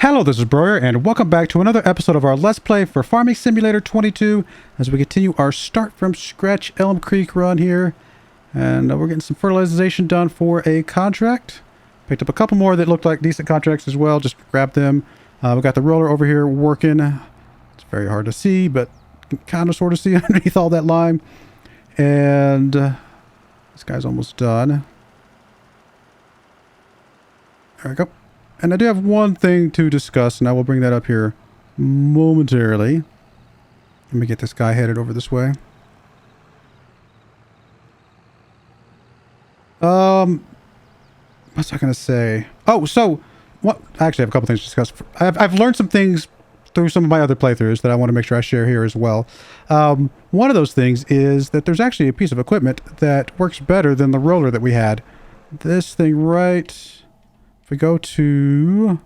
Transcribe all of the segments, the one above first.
Hello, this is Broyar, and welcome back to another episode of our Let's Play for Farming Simulator 22 as we continue our start from scratch Elmcreek run here. And we're getting some fertilization done for a contract. Picked up a couple more that looked like decent contracts as well, just grabbed them. We got the roller over here working. It's very hard to see, but you can kind of sort of see underneath all that lime. And this guy's almost done. There we go. And I do have one thing to discuss, and I will bring that up here momentarily. Let me get this guy headed over this way. What's I going to say? Oh, so, what? I actually have a couple things to discuss. I've learned some things through some of my other playthroughs that I want to make sure I share here as well. One of those things is that there's actually a piece of equipment that works better than the roller that we had. This thing right... If we go to...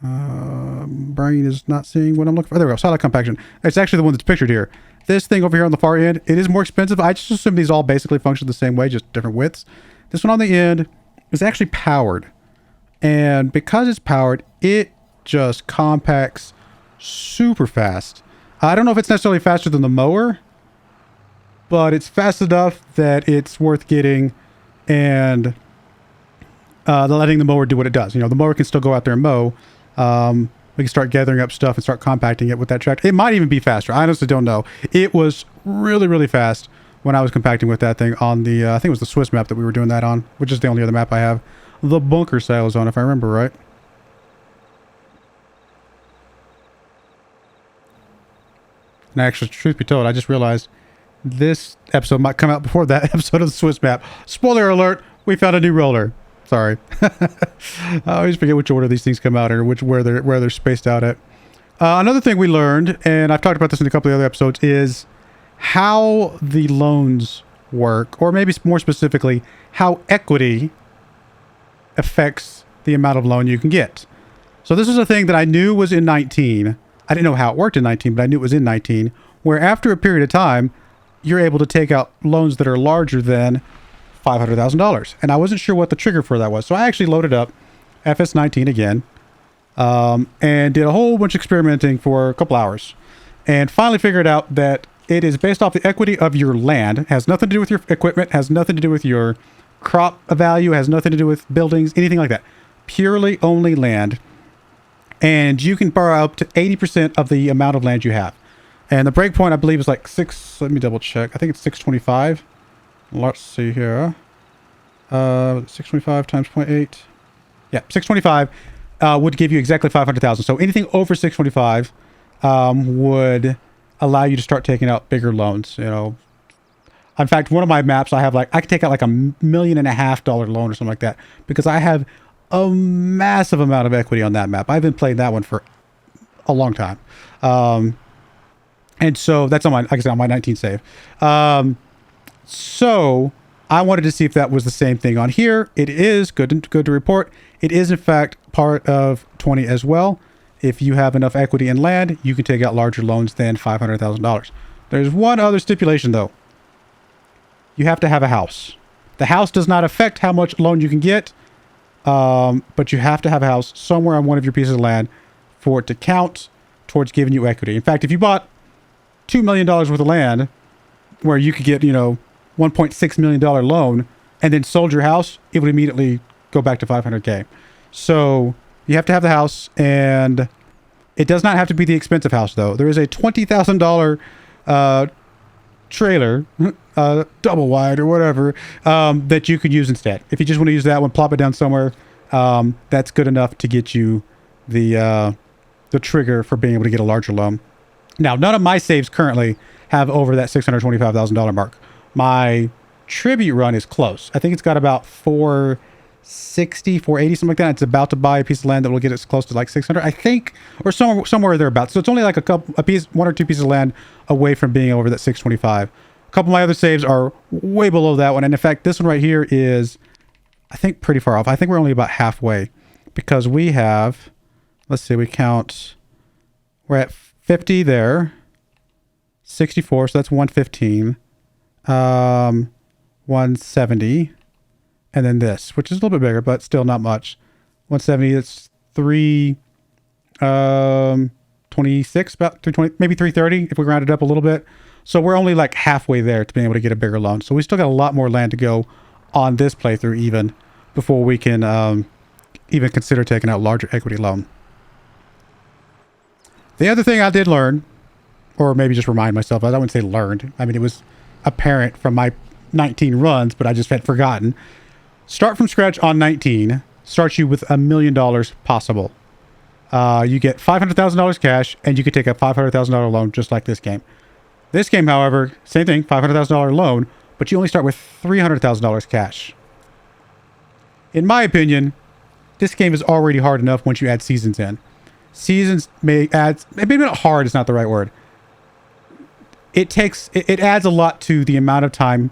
brain is not seeing what I'm looking for. There we go. Solid compaction. It's actually the one that's pictured here. This thing over here on the far end, it is more expensive. I just assume these all basically function the same way, just different widths. This one on the end is actually powered. And because it's powered, it just compacts super fast. I don't know if it's necessarily faster than the mower, but it's fast enough that it's worth getting and... letting the mower do what it does. You know, the mower can still go out there and mow. We can start gathering up stuff and start compacting it with that tractor. It might even be faster. I honestly don't know. It was really, really fast when I was compacting with that thing on the, I think it was the Swiss map that we were doing that on, which is the only other map I have. The bunker silos on, if I remember right. And actually, truth be told, I just realized this episode might come out before that episode of the Swiss map. Spoiler alert, we found a new roller. Sorry. I always forget which order these things come out in or where they're spaced out at. Another thing we learned, and I've talked about this in a couple of other episodes, is how the loans work, or maybe more specifically, how equity affects the amount of loan you can get. So this is a thing that I knew was in 19. I didn't know how it worked in 19, but I knew it was in 19, where after a period of time, you're able to take out loans that are larger than $500,000. And I wasn't sure what the trigger for that was. So I actually loaded up FS19 again and did a whole bunch of experimenting for a couple hours and finally figured out that it is based off the equity of your land. It has nothing to do with your equipment, has nothing to do with your crop value, has nothing to do with buildings, anything like that. Purely only land. And you can borrow up to 80% of the amount of land you have. And the breakpoint, I believe, is like let me double check. I think it's 625. Let's see here. 625 times 0.8. Yeah, 625 would give you exactly 500,000. So anything over 625 would allow you to start taking out bigger loans. You know, in fact, one of my maps, I could take out like $1.5 million loan or something like that because I have a massive amount of equity on that map. I've been playing that one for a long time, and so that's on my, like I said, on my 19 save. So I wanted to see if that was the same thing on here. It is good to report. It is in fact part of 20 as well. If you have enough equity in land, you can take out larger loans than $500,000. There's one other stipulation though. You have to have a house. The house does not affect how much loan you can get, but you have to have a house somewhere on one of your pieces of land for it to count towards giving you equity. In fact, if you bought $2 million worth of land where you could get, you know, $1.6 million loan and then sold your house, it would immediately go back to 500K. So you have to have the house, and it does not have to be the expensive house though. There is a $20,000 trailer, double wide or whatever, that you could use instead. If you just want to use that one, plop it down somewhere, that's good enough to get you the trigger for being able to get a larger loan. Now, none of my saves currently have over that $625,000 mark. My tribute run is close. I think it's got about 460, 480, something like that. It's about to buy a piece of land that will get us close to like 600, I think, or somewhere thereabouts. So it's only like one or two pieces of land away from being over that 625. A couple of my other saves are way below that one. And in fact, this one right here is, I think, pretty far off. I think we're only about halfway because we have, let's see, we count, we're at 50 there, 64, so that's 115. 170, and then this, which is a little bit bigger, but still not much. 170, it's 3 26, about 320, maybe 330 if we round it up a little bit. So we're only like halfway there to being able to get a bigger loan. So we still got a lot more land to go on this playthrough even before we can even consider taking out larger equity loan. The other thing I did learn, or maybe just remind myself, I wouldn't say learned. I mean, it was apparent from my 19 runs, but I just had forgotten. Start from scratch on 19 starts you with $1 million possible. You get $500,000 cash, and you could take a $500,000 loan just like this game. This game, however, same thing, $500,000 loan, but you only start with $300,000 cash. In my opinion, this game is already hard enough once you add seasons in. Seasons may add, maybe not hard is not the right word. It adds a lot to the amount of time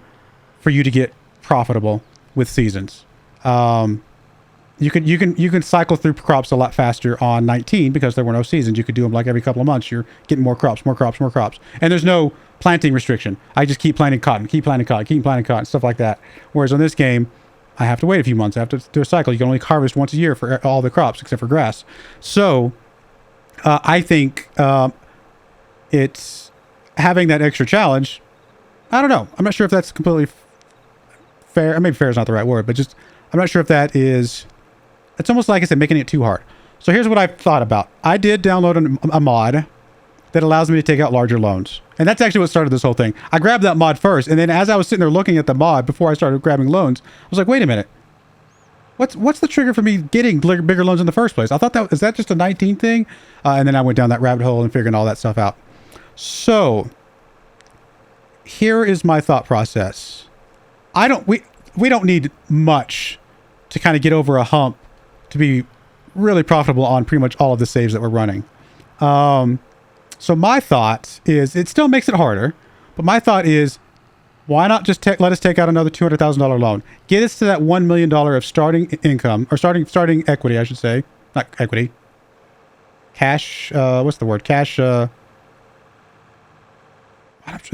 for you to get profitable with seasons. You can cycle through crops a lot faster on 19 because there were no seasons. You could do them like every couple of months. You're getting more crops. And there's no planting restriction. I just keep planting cotton, stuff like that. Whereas on this game, I have to wait a few months. I have to do a cycle. You can only harvest once a year for all the crops except for grass. So I think it's having that extra challenge. I don't know. I'm not sure if that's completely fair. Maybe fair is not the right word, but just I'm not sure if that is... It's almost like I said, making it too hard. So here's what I've thought about. I did download a mod that allows me to take out larger loans. And that's actually what started this whole thing. I grabbed that mod first, and then as I was sitting there looking at the mod before I started grabbing loans, I was like, wait a minute. What's the trigger for me getting bigger loans in the first place? I thought is that just a 19 thing? And then I went down that rabbit hole and figuring all that stuff out. So here is my thought process. We don't need much to kind of get over a hump to be really profitable on pretty much all of the saves that we're running. So my thought is, it still makes it harder, but my thought is, why not just let us take out another $200,000 loan? Get us to that $1 million of starting income, or starting equity, I should say. Not equity. Cash, what's the word? Cash, it's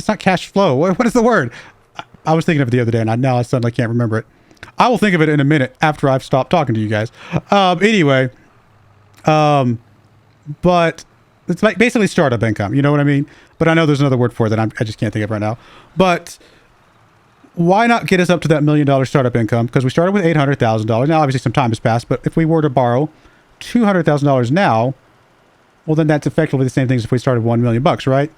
not cash flow. What is the word? I was thinking of it the other day, and now I suddenly can't remember it. I will think of it in a minute after I've stopped talking to you guys. Anyway, but it's like basically startup income. You know what I mean? But I know there's another word for it that I just can't think of right now. But why not get us up to that $1 million startup income? Because we started with $800,000. Now, obviously, some time has passed. But if we were to borrow $200,000 now, well, then that's effectively the same thing as if we started $1 million bucks, right?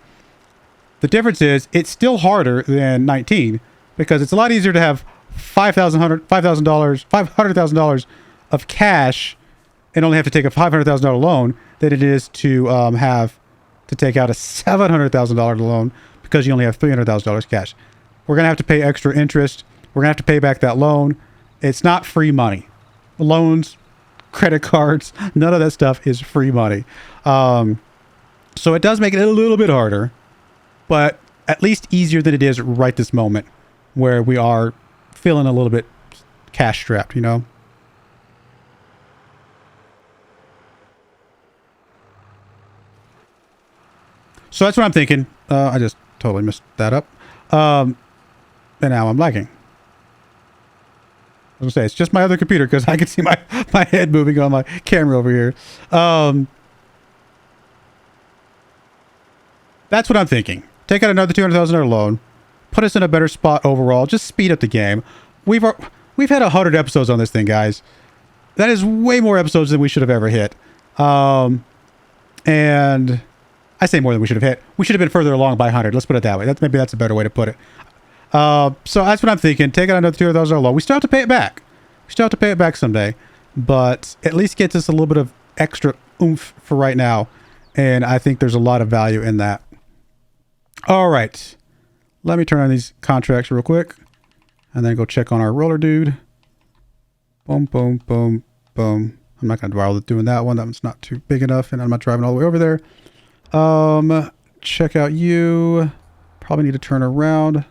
The difference is it's still harder than 19 because it's a lot easier to have $500,000 of cash and only have to take a $500,000 loan than it is to have to take out a $700,000 loan because you only have $300,000 cash. We're going to have to pay extra interest. We're going to have to pay back that loan. It's not free money. Loans, credit cards, none of that stuff is free money. So it does make it a little bit harder, but at least easier than it is right this moment where we are feeling a little bit cash strapped, you know? So that's what I'm thinking. I just totally messed that up. And now I'm lagging. I was going to say, it's just my other computer because I can see my head moving on my camera over here. That's what I'm thinking. Take out another $200,000 loan. Put us in a better spot overall. Just speed up the game. We've had 100 episodes on this thing, guys. That is way more episodes than we should have ever hit. And I say more than we should have hit. We should have been further along by 100. Let's put it that way. Maybe that's a better way to put it. So that's what I'm thinking. Take out another $200,000 loan. We still have to pay it back. We still have to pay it back someday. But at least gets us a little bit of extra oomph for right now. And I think there's a lot of value in that. All right. Let me turn on these contracts real quick. And then go check on our roller dude. Boom, boom, boom, boom. I'm not going to bother doing that one. That one's not too big enough. And I'm not driving all the way over there. Check out you. Probably need to turn around.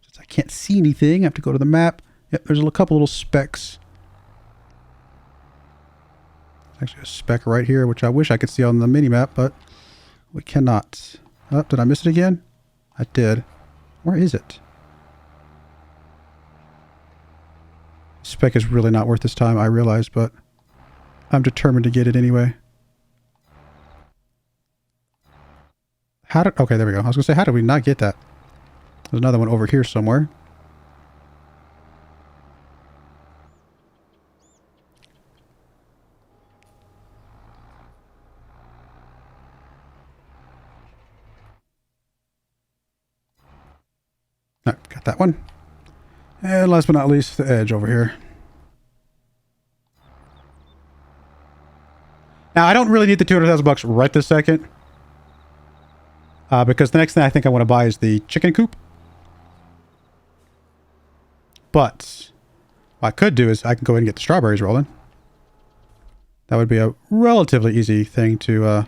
Since I can't see anything, I have to go to the map. Yep, there's a couple little specks. There's actually a speck right here, which I wish I could see on the mini map, but we cannot. Oh, did I miss it again? I did. Where is it? Spec is really not worth this time, I realize, but I'm determined to get it anyway. Okay, there we go. I was gonna say, how did we not get that? There's another one over here somewhere. Oh, got that one. And last but not least, the edge over here. Now, I don't really need the 200,000 bucks right this second. Because the next thing I think I want to buy is the chicken coop. But what I could do is I can go ahead and get the strawberries rolling. That would be a relatively easy thing to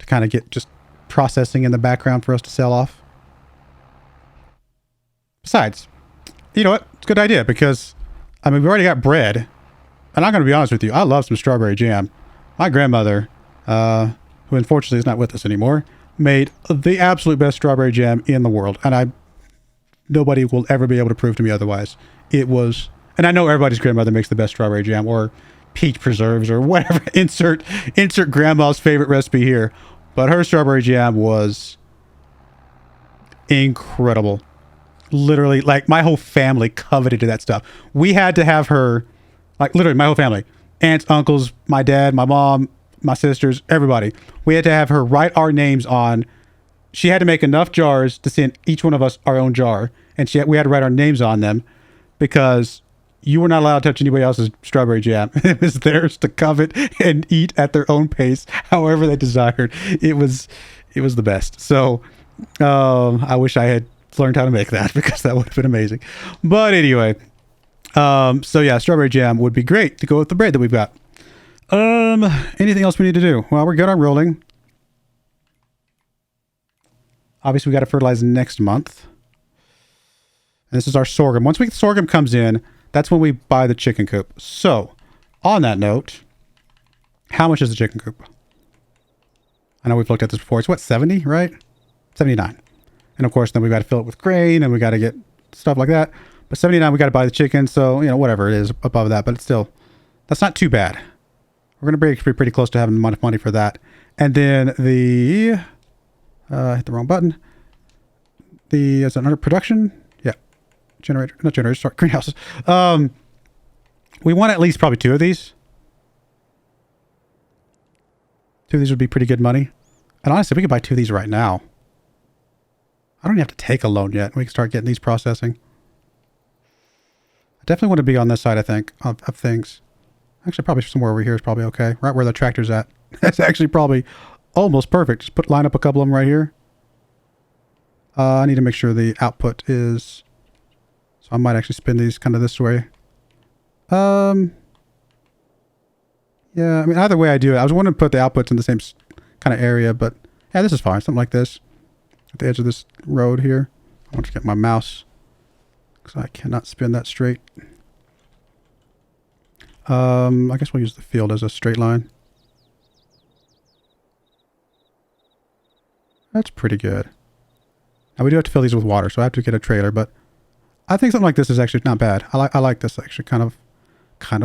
kind of get just processing in the background for us to sell off. Besides, you know what? It's a good idea because, I mean, we already got bread. And I'm going to be honest with you. I love some strawberry jam. My grandmother, who unfortunately is not with us anymore, made the absolute best strawberry jam in the world. And nobody will ever be able to prove to me otherwise. It was, and I know everybody's grandmother makes the best strawberry jam or peach preserves or whatever. Insert grandma's favorite recipe here. But her strawberry jam was incredible. Literally, like, my whole family coveted that stuff. We had to have her, like, literally my whole family, aunts, uncles, my dad, my mom, my sisters, everybody. We had to have her write our names on. She had to make enough jars to send each one of us our own jar. And we had to write our names on them because you were not allowed to touch anybody else's strawberry jam. It was theirs to covet and eat at their own pace, however they desired. It was the best. So I wish I had learned how to make that because that would have been amazing. But anyway, so yeah, strawberry jam would be great to go with the bread that we've got. Anything else we need to do? Well, we're good on rolling. Obviously, we got to fertilize next month. And this is our sorghum. Once the sorghum comes in, that's when we buy the chicken coop. So, on that note, how much is the chicken coop? I know we've looked at this before. It's what, 70, right? 79. And of course, then we got to fill it with grain and we got to get stuff like that. But 79, we got to buy the chicken. So, you know, whatever it is above that. But it's still, that's not too bad. We're going to be pretty close to having enough money for that. And then hit the wrong button. Is it under production? Yeah. Not generators, sorry, greenhouses. We want at least probably 2 of these. 2 of these would be pretty good money. And honestly, we could buy 2 of these right now. I don't even have to take a loan yet. We can start getting these processing. I definitely want to be on this side, I think, of things. Actually, probably somewhere over here is probably okay. Right where the tractor's at. That's actually probably almost perfect. Just line up a couple of them right here. I need to make sure the output is... So I might actually spin these kind of this way. Yeah, I mean, either way I do it. I was wanting to put the outputs in the same kind of area, but yeah, this is fine. Something like this. At the edge of this road here. I want to get my mouse because I cannot spin that straight. I guess we'll use the field as a straight line. That's pretty good. Now we do have to fill these with water, so I have to get a trailer, but I think something like this is actually not bad. I like this actually kind of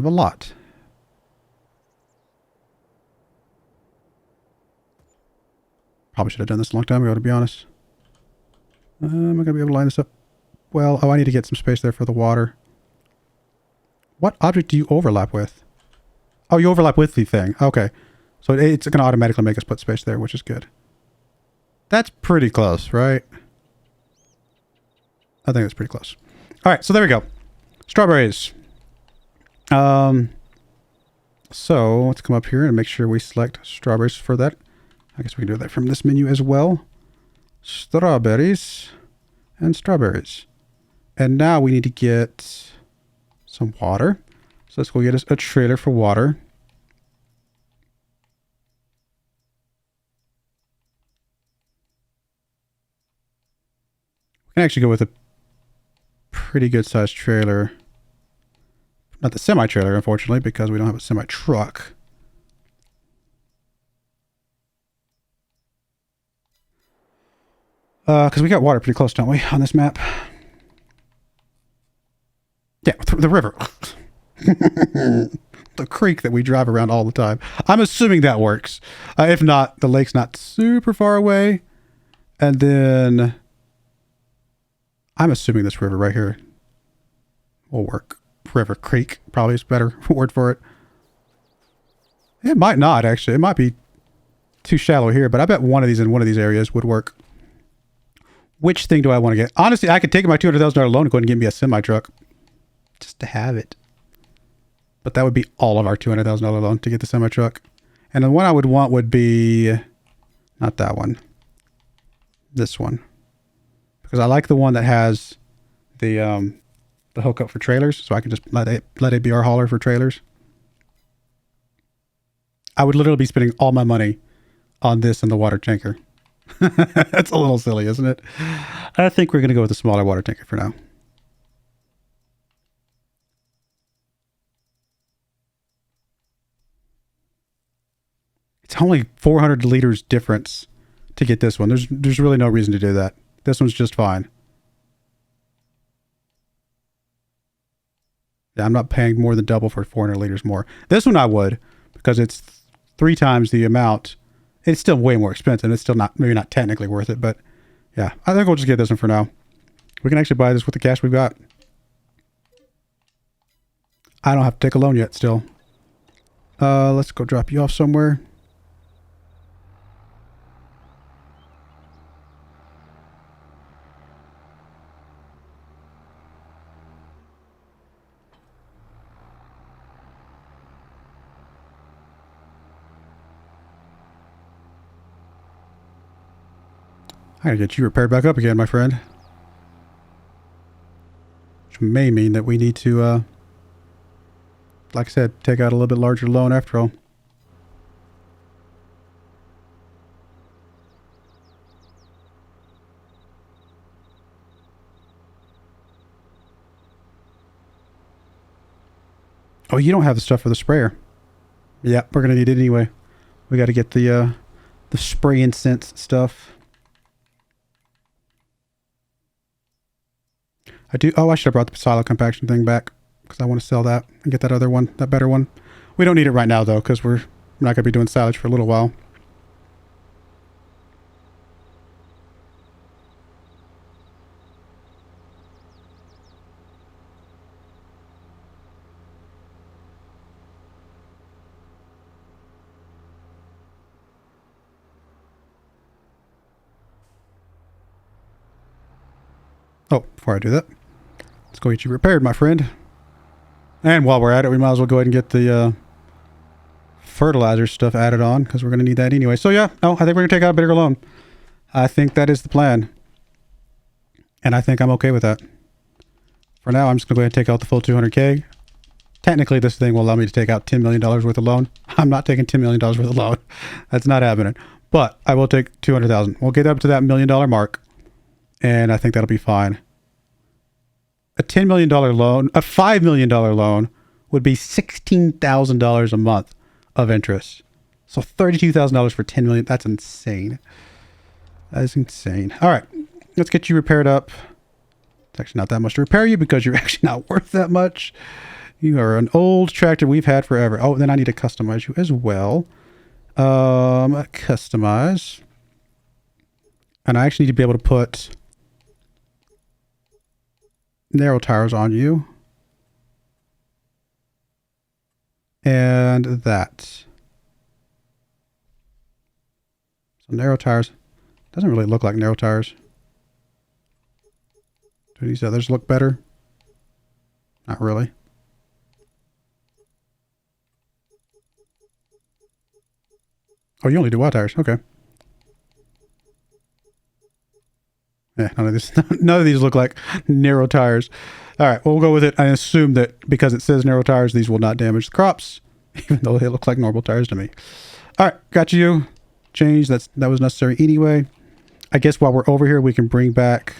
a lot. Probably should have done this a long time ago, to be honest. Am I going to be able to line this up? Well, I need to get some space there for the water. What object do you overlap with? Oh, you overlap with the thing. Okay. So it's going to automatically make us put space there, which is good. That's pretty close, right? I think that's pretty close. All right, so there we go. Strawberries. So let's come up here and make sure we select strawberries for that. I guess we can do that from this menu as well. Strawberries and strawberries. And now we need to get some water. So let's go get us a trailer for water. We can actually go with a pretty good sized trailer. Not the semi-trailer, unfortunately, because we don't have a semi-truck. Because we got water pretty close, don't we, on this map? Yeah, the river. the creek that we drive around all the time. I'm assuming that works. If not, the lake's not super far away. And then I'm assuming this river right here will work. River Creek probably is a better word for it. It might not, actually. It might be too shallow here, but I bet one of these in one of these areas would work. Which thing do I want to get? Honestly, I could take my $200,000 loan and go ahead and get me a semi-truck. Just to have it. But that would be all of our $200,000 loan to get the semi-truck. And the one I would want would be... not that one. This one. Because I like the one that has the hookup for trailers. So I can just let it be our hauler for trailers. I would literally be spending all my money on this and the water tanker. That's a little silly, isn't it? I think we're going to go with the smaller water tanker for now. It's only 400 liters difference to get this one. There's really no reason to do that. This one's just fine. Yeah, I'm not paying more than double for 400 liters more. This one I would, because it's 3 times the amount. It's still way more expensive. It's still not, maybe not technically worth it, but yeah, I think we'll just get this one for now. We can actually buy this with the cash we've got. I don't have to take a loan yet still. Let's go drop you off somewhere. I gotta get you repaired back up again, my friend. Which may mean that we need to, like I said, take out a little bit larger loan after all. Oh, you don't have the stuff for the sprayer. Yeah, we're gonna need it anyway. We gotta get the spray incense stuff. I should have brought the silo compaction thing back because I want to sell that and get that other one, that better one. We don't need it right now though because we're not going to be doing silage for a little while. Oh, before I do that, let's go get you repaired, my friend. And while we're at it, we might as well go ahead and get the fertilizer stuff added on because we're going to need that anyway. So yeah, no, I think we're going to take out a bigger loan. I think that is the plan. And I think I'm okay with that. For now, I'm just going to go ahead and take out the full 200K. Technically, this thing will allow me to take out $10 million worth of loan. I'm not taking $10 million worth of loan. That's not happening. But I will take $200,000. We'll get up to that $1 million mark. And I think that'll be fine. A $10 million loan, a $5 million loan would be $16,000 a month of interest. So $32,000 for $10 million. That's insane. That is insane. All right, let's get you repaired up. It's actually not that much to repair you because you're actually not worth that much. You are an old tractor we've had forever. Oh, then I need to customize you as well. Customize. And I actually need to be able to put narrow tires on you. And that. So narrow tires. Doesn't really look like narrow tires. Do these others look better? Not really. Oh, you only do wide tires. Okay. Yeah, none of these look like narrow tires. All right, well, we'll go with it. I assume that because it says narrow tires, these will not damage the crops, even though they look like normal tires to me. All right, got you. Change. That was necessary anyway. I guess while we're over here, we can bring back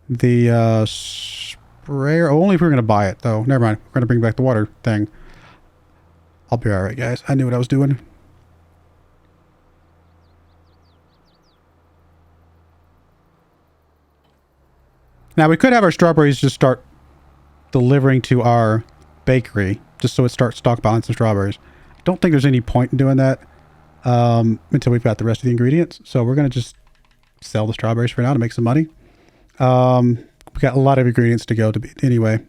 the sprayer. Oh, only if we're going to buy it, though. Never mind. We're going to bring back the water thing. I'll be all right, guys. I knew what I was doing. Now, we could have our strawberries just start delivering to our bakery just so it starts stockpiling some strawberries. Don't think there's any point in doing that until we've got the rest of the ingredients. So we're going to just sell the strawberries for now to make some money. We got a lot of ingredients to go anyway.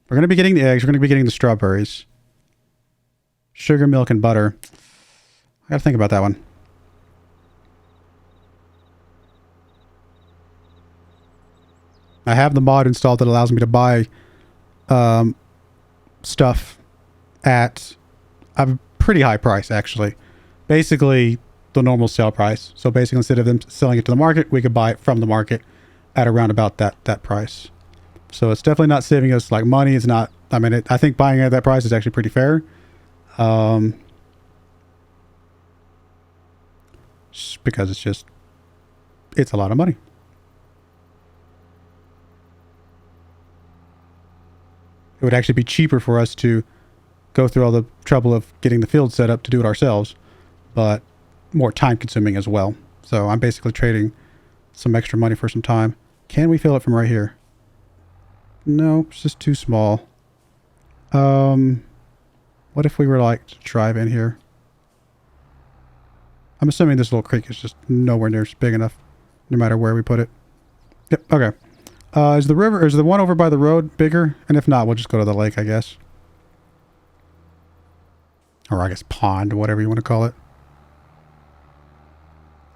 We're going to be getting the eggs. We're going to be getting the strawberries. Sugar, milk, and butter. I got to think about that one. I have the mod installed that allows me to buy stuff at a pretty high price, actually. Basically, the normal sale price. So basically, instead of them selling it to the market, we could buy it from the market at around about that price. So it's definitely not saving us like money. It's not, I mean, I think buying it at that price is actually pretty fair. Because it's a lot of money. It would actually be cheaper for us to go through all the trouble of getting the field set up to do it ourselves, but more time consuming as well. So I'm basically trading some extra money for some time. Can we fill it from right here? No, it's just too small. What if we were like to drive in here? I'm assuming this little creek is just nowhere near big enough, no matter where we put it. Yep, okay. Is the one over by the road bigger? And if not, we'll just go to the lake, I guess. Or I guess pond, whatever you want to call it.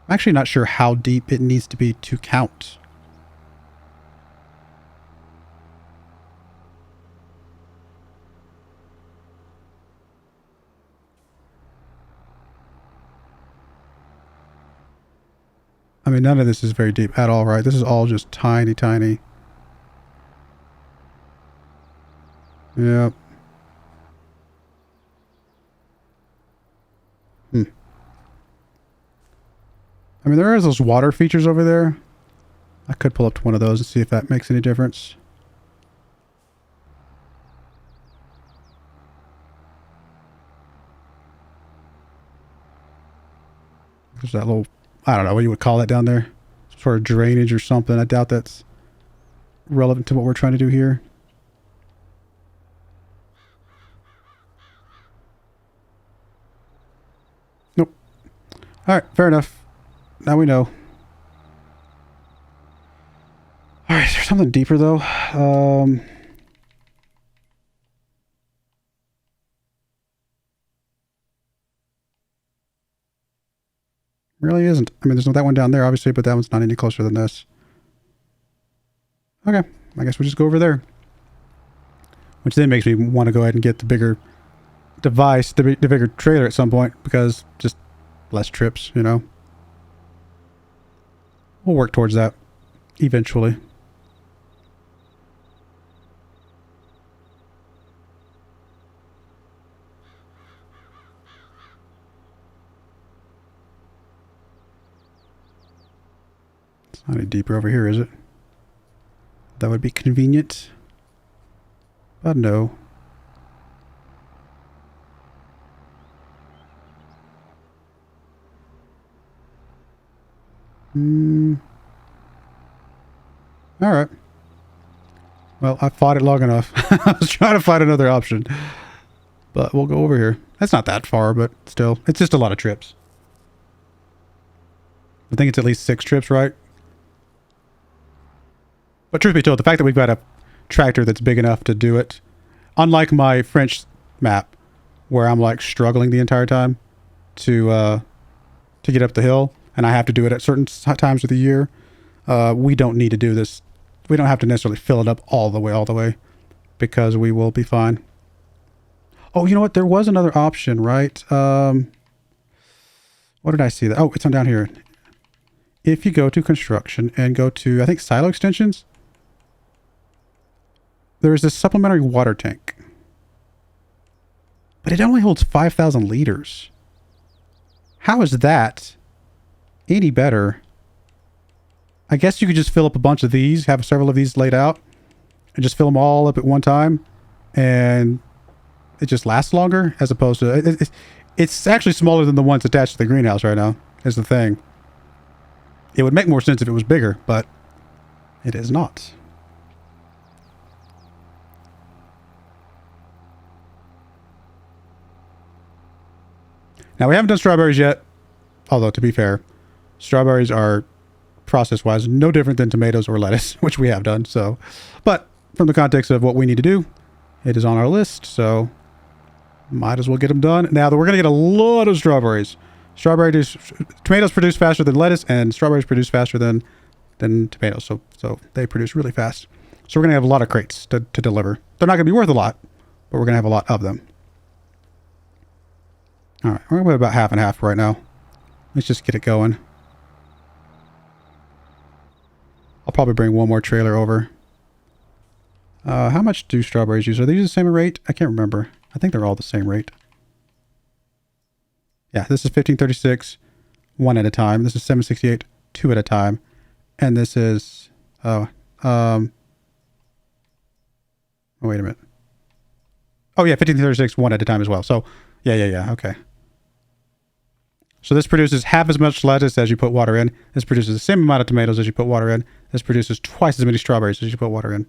I'm actually not sure how deep it needs to be to count. I mean, none of this is very deep at all, right? This is all just tiny, tiny. Yep. I mean, there is those water features over there. I could pull up to one of those and see if that makes any difference. There's that little, I don't know what you would call that down there. Some sort of drainage or something. I doubt that's relevant to what we're trying to do here. Nope. All right, fair enough. Now we know. All right, is there something deeper though? Really isn't. I mean, there's not that one down there, obviously, but that one's not any closer than this. Okay, I guess we'll just go over there. Which then makes me want to go ahead and get the bigger device, the bigger trailer at some point, because just less trips, you know. We'll work towards that eventually. It's not any deeper over here, is it? That would be convenient. But no. Alright. Well, I fought it long enough. I was trying to find another option. But we'll go over here. That's not that far, but still. It's just a lot of trips. I think it's at least 6 trips, right? But truth be told, the fact that we've got a tractor that's big enough to do it, unlike my French map, where I'm like struggling the entire time to get up the hill, and I have to do it at certain times of the year, we don't need to do this. We don't have to necessarily fill it up all the way, because we will be fine. Oh, you know what? There was another option, right? What did I see? Oh, it's on down here. If you go to construction and go to, I think, silo extensions, there is this supplementary water tank. But it only holds 5,000 liters. How is that any better? I guess you could just fill up a bunch of these, have several of these laid out, and just fill them all up at one time, and it just lasts longer, as opposed to... It's actually smaller than the ones attached to the greenhouse right now, is the thing. It would make more sense if it was bigger, but it is not. Now, we haven't done strawberries yet, although to be fair, strawberries are process-wise no different than tomatoes or lettuce, which we have done. So, but from the context of what we need to do, it is on our list, so might as well get them done. Now, we're going to get a lot of strawberries. Tomatoes produce faster than lettuce, and strawberries produce faster than tomatoes. So they produce really fast. So we're going to have a lot of crates to deliver. They're not going to be worth a lot, but we're going to have a lot of them. All right, we're about half and half right now. Let's just get it going. I'll probably bring one more trailer over. How much do strawberries use? Are these the same rate? I can't remember. I think they're all the same rate. Yeah, this is 1536, one at a time. This is 768, two at a time. And this is, oh, wait a minute. Oh yeah, 1536, one at a time as well. So, yeah, okay. So this produces half as much lettuce as you put water in. This produces the same amount of tomatoes as you put water in. This produces twice as many strawberries as you put water in.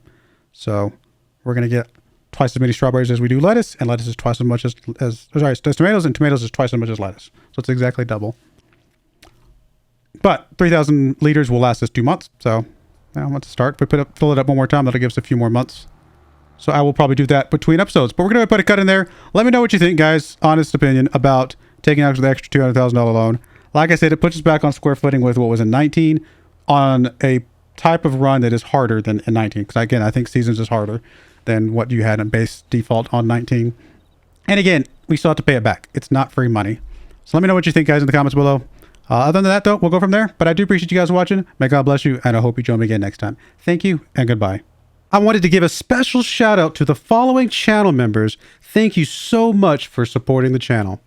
So we're going to get twice as many strawberries as we do lettuce, and lettuce is twice as much as tomatoes, and tomatoes is twice as much as lettuce. So it's exactly double. But 3,000 liters will last us 2 months. So let's start. If we fill it up one more time, that'll give us a few more months. So I will probably do that between episodes. But we're going to put a cut in there. Let me know what you think, guys. Honest opinion about taking out the extra $200,000 loan. Like I said, it puts us back on square footing with what was in 19 on a type of run that is harder than in 19. Because again, I think Seasons is harder than what you had in base default on 19. And again, we still have to pay it back. It's not free money. So let me know what you think, guys, in the comments below. Other than that, though, we'll go from there. But I do appreciate you guys watching. May God bless you, and I hope you join me again next time. Thank you, and goodbye. I wanted to give a special shout out to the following channel members. Thank you so much for supporting the channel.